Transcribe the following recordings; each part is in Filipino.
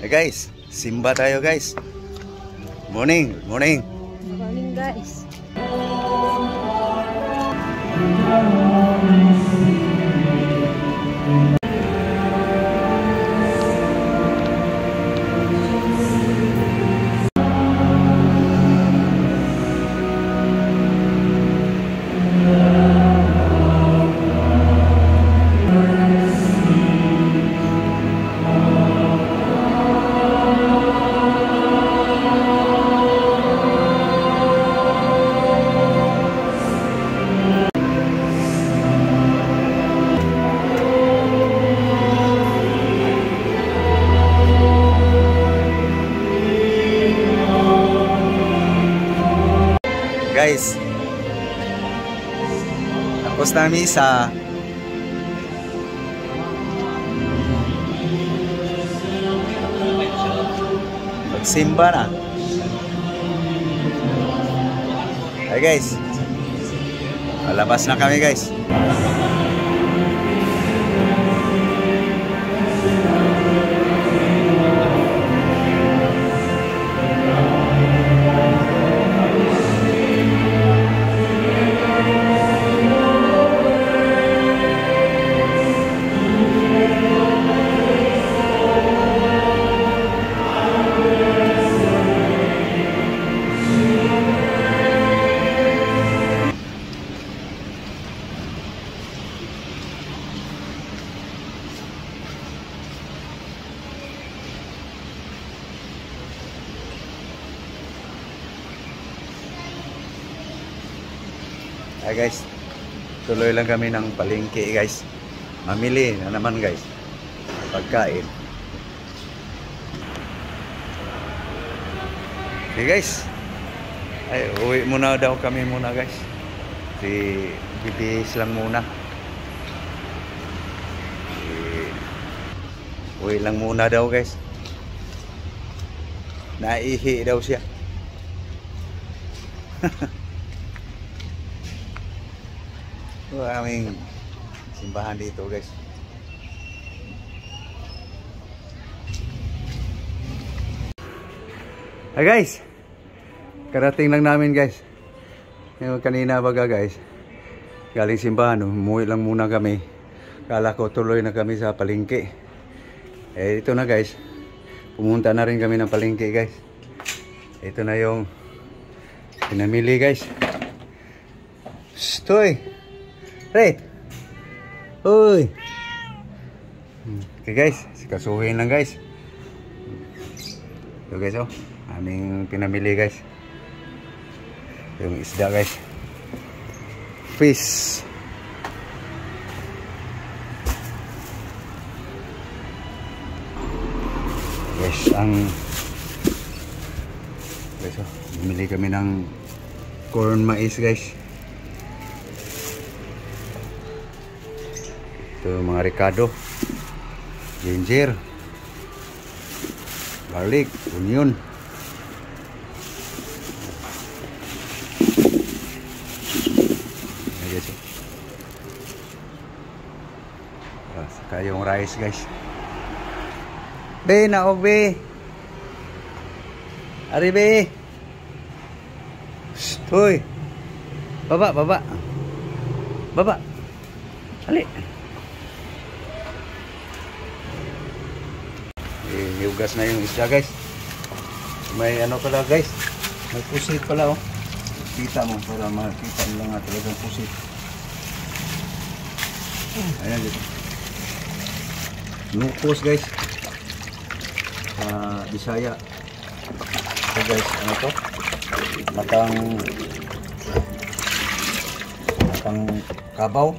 Hey guys, simba tayo guys. Morning, morning. Morning guys. Guys, tapos na misa. Magsimba na. Hey guys, palabas na kami guys. Hi guys, tuloy lang kami ng palengke guys. Mamili na naman guys, pagkain. Okay guys, ay uwi muna daw kami muna guys. Bibihis lang muna. Uwi lang muna daw guys. Naihi daw siya. Aming simbahan dito guys. Hi guys, karating lang namin guys. Yung kanina baga guys, galing simbahan, umuwi lang muna kami. Kala ko tuloy na kami sa palengke. Ito na guys, pumunta na rin kami ng palengke guys. Ito na yung pinamili guys. Stoy! Right. Uy. Okay guys, sikasuhin lang guys. Ito guys oh, aming pinamili guys. Yung isda guys. Fish. Guys, guys oh, bumili kami ng corn mais guys. Ito mga ricado, ginger, garlic, onion. Ayan guys. Saka yung rice guys. Be, naog be. Ari be. Hoy. Baba, baba. Baba. Ali. Hiugas na yung isda guys. May ano pala guys, may pusit pala oh. Kita mo para makita mo lang nga talagang pusit. Ayan dito. Nukos guys. Bisaya. So guys, ano to? Matang kabaw.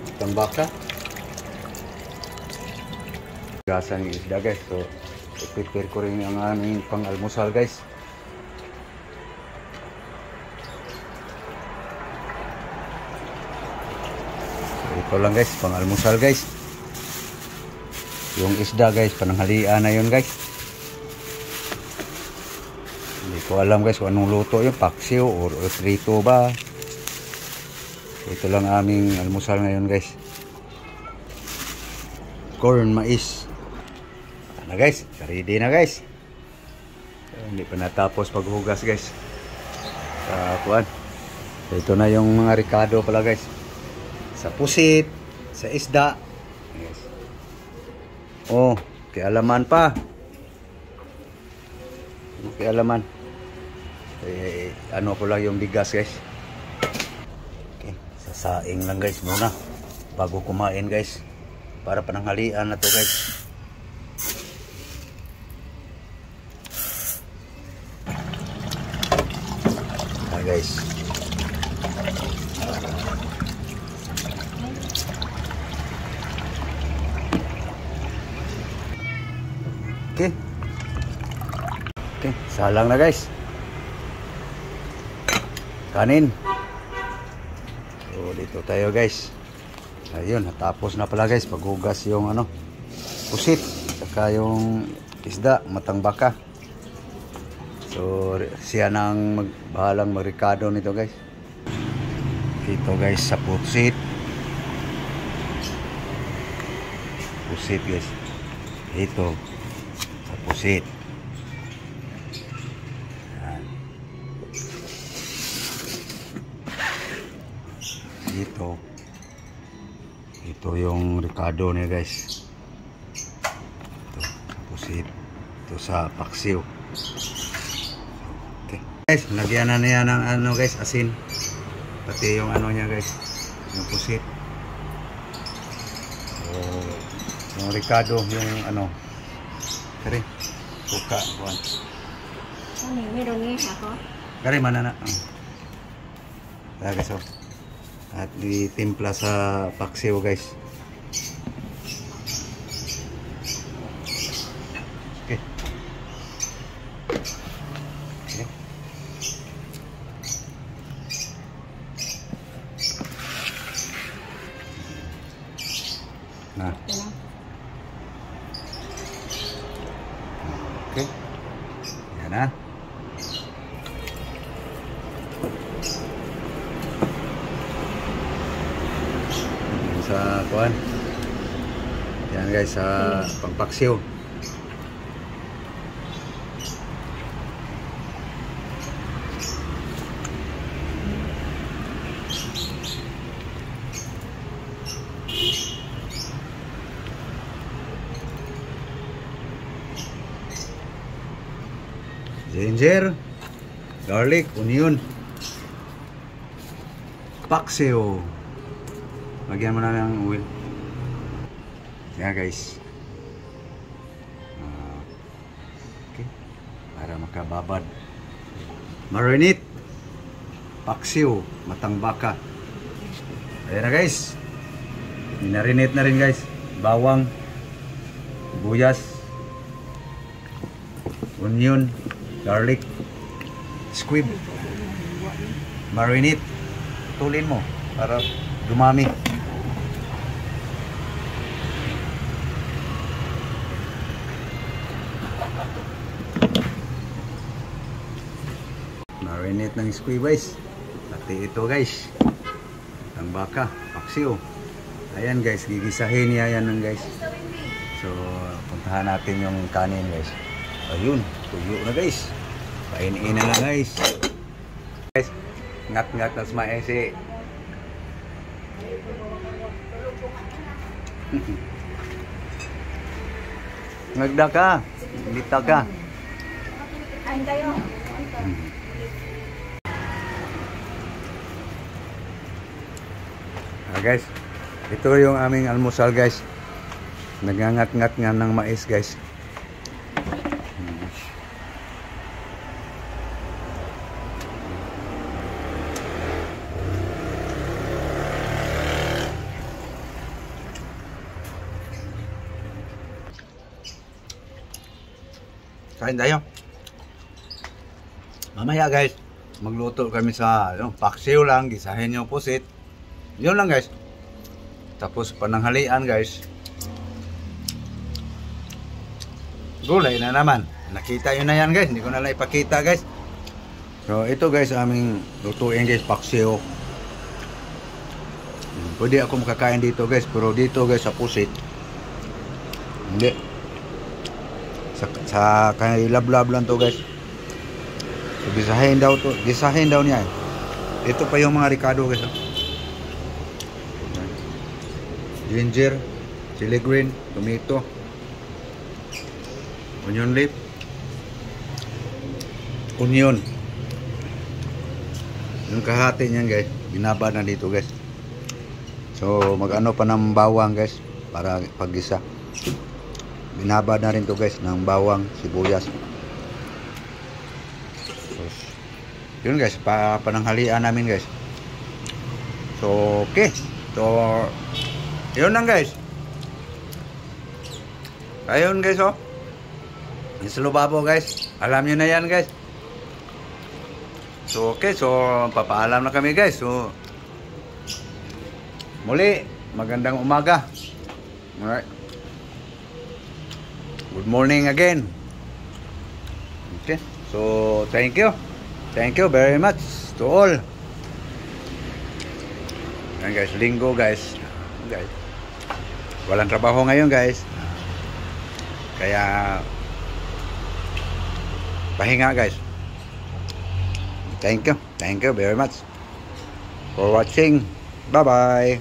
Matang baka. Gasan yung isda guys, so prepare ko rin ang aming pang-almusal guys. So ito lang guys, pang-almusal guys. Yung isda guys, pananghalian na yun guys. Hindi ko alam guys kung anong luto yun, paksiw or trito ba. So ito lang aming almusal ngayon guys. corn mais. Ano guys, ready na guys. Hindi pa natapos paghugas guys. Kuan. Ito na yung mga ricado pala guys. Sa pusit, sa isda. Yes. Oh, kialaman pa. Kialaman. Ano ko lang yung bigas guys. Okay, sasaing lang guys muna bago kumain guys. Para pananghalian na to guys. Guys. Okay. Okay, salang na guys. Kanin. So dito tayo guys. Ayun, natapos na pala guys paghugas yung ano, pusit, saka yung isda, matang baka. So, siya nang bahalang mag-ricado nito guys. Ito guys sa pusit. Pusit guys. Ito sa pusit. Yan. Ito yung ricado niya guys. Ito sa pusit. Ito sa paksiw. Guys, lagyan na niya ng ano guys, asin. Pati yung ano niya guys, yung pusit. So, yung ricado, yung ano. Kari, suka. Meron niya ako. Kari, mana na. Guys, oh. At ditimpla sa paksiw guys. Okay. Okay. Nah. Oke. Ya nah. Sa kuan. Yan guys sa pangpaksiw. Ginger, garlic, onion, paksiw. Lagyan mo na ng oil. Yan guys. Okay. Para makababad. Marinate, paksiw, matang baka. Ayan na guys. Minarinate na rin guys. Bawang, buyas, onion, garlic, squid, marinate. Tulin mo para dumami. Marinate ng squid guys. Pati ito guys, ang baka, paksiw. Ayan guys, gigisahin niya yan guys. So puntahan natin yung kanin guys. Ayun, tuyo na guys. Painiin na lang guys. Guys, ngat-ngat na smaesi. Ngagda ka. Lita ka. Kain tayo. Guys, ito yung aming almusal guys. Nagangat-ngat nga ng mais guys. Kain tayo. Mamaya guys, magluto kami sa paksiw lang, gisahin yung pusit. Yun lang guys. Tapos pananghalian guys. Gulay na naman. Nakita yun na yan guys. Hindi ko na lang ipakita guys. So ito guys aming lutuin guys, paksiw. Pwede ako makakain dito guys. Pero dito guys sa pusit, Hindi. Sa kay lablab lang to guys. So, gisahin daw to. Gisahin daw niya. Ito pa yung mga ricado guys. Oh. Ginger, chili green, tomato, onion leaf, onion. Yung kahati niyan guys, binaba na dito guys. So mag-ano pa ng bawang guys para paggisa. Binaba na rin to guys ng bawang, sibuyas. So, yun guys, pananghalian namin guys. So okay. So yun lang guys. Ayun guys oh. Yung salubabo guys. Alam nyo na yan guys. So okay. So papaalam na kami guys. So muli. Magandang umaga. Alright. Good morning again. Okay. So thank you. Thank you very much to all. Yan guys. Linggo guys. Guys. Walang trabaho ngayon guys. Kaya pahinga guys. Thank you. Thank you very much for watching. Bye bye.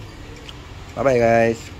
Bye bye guys.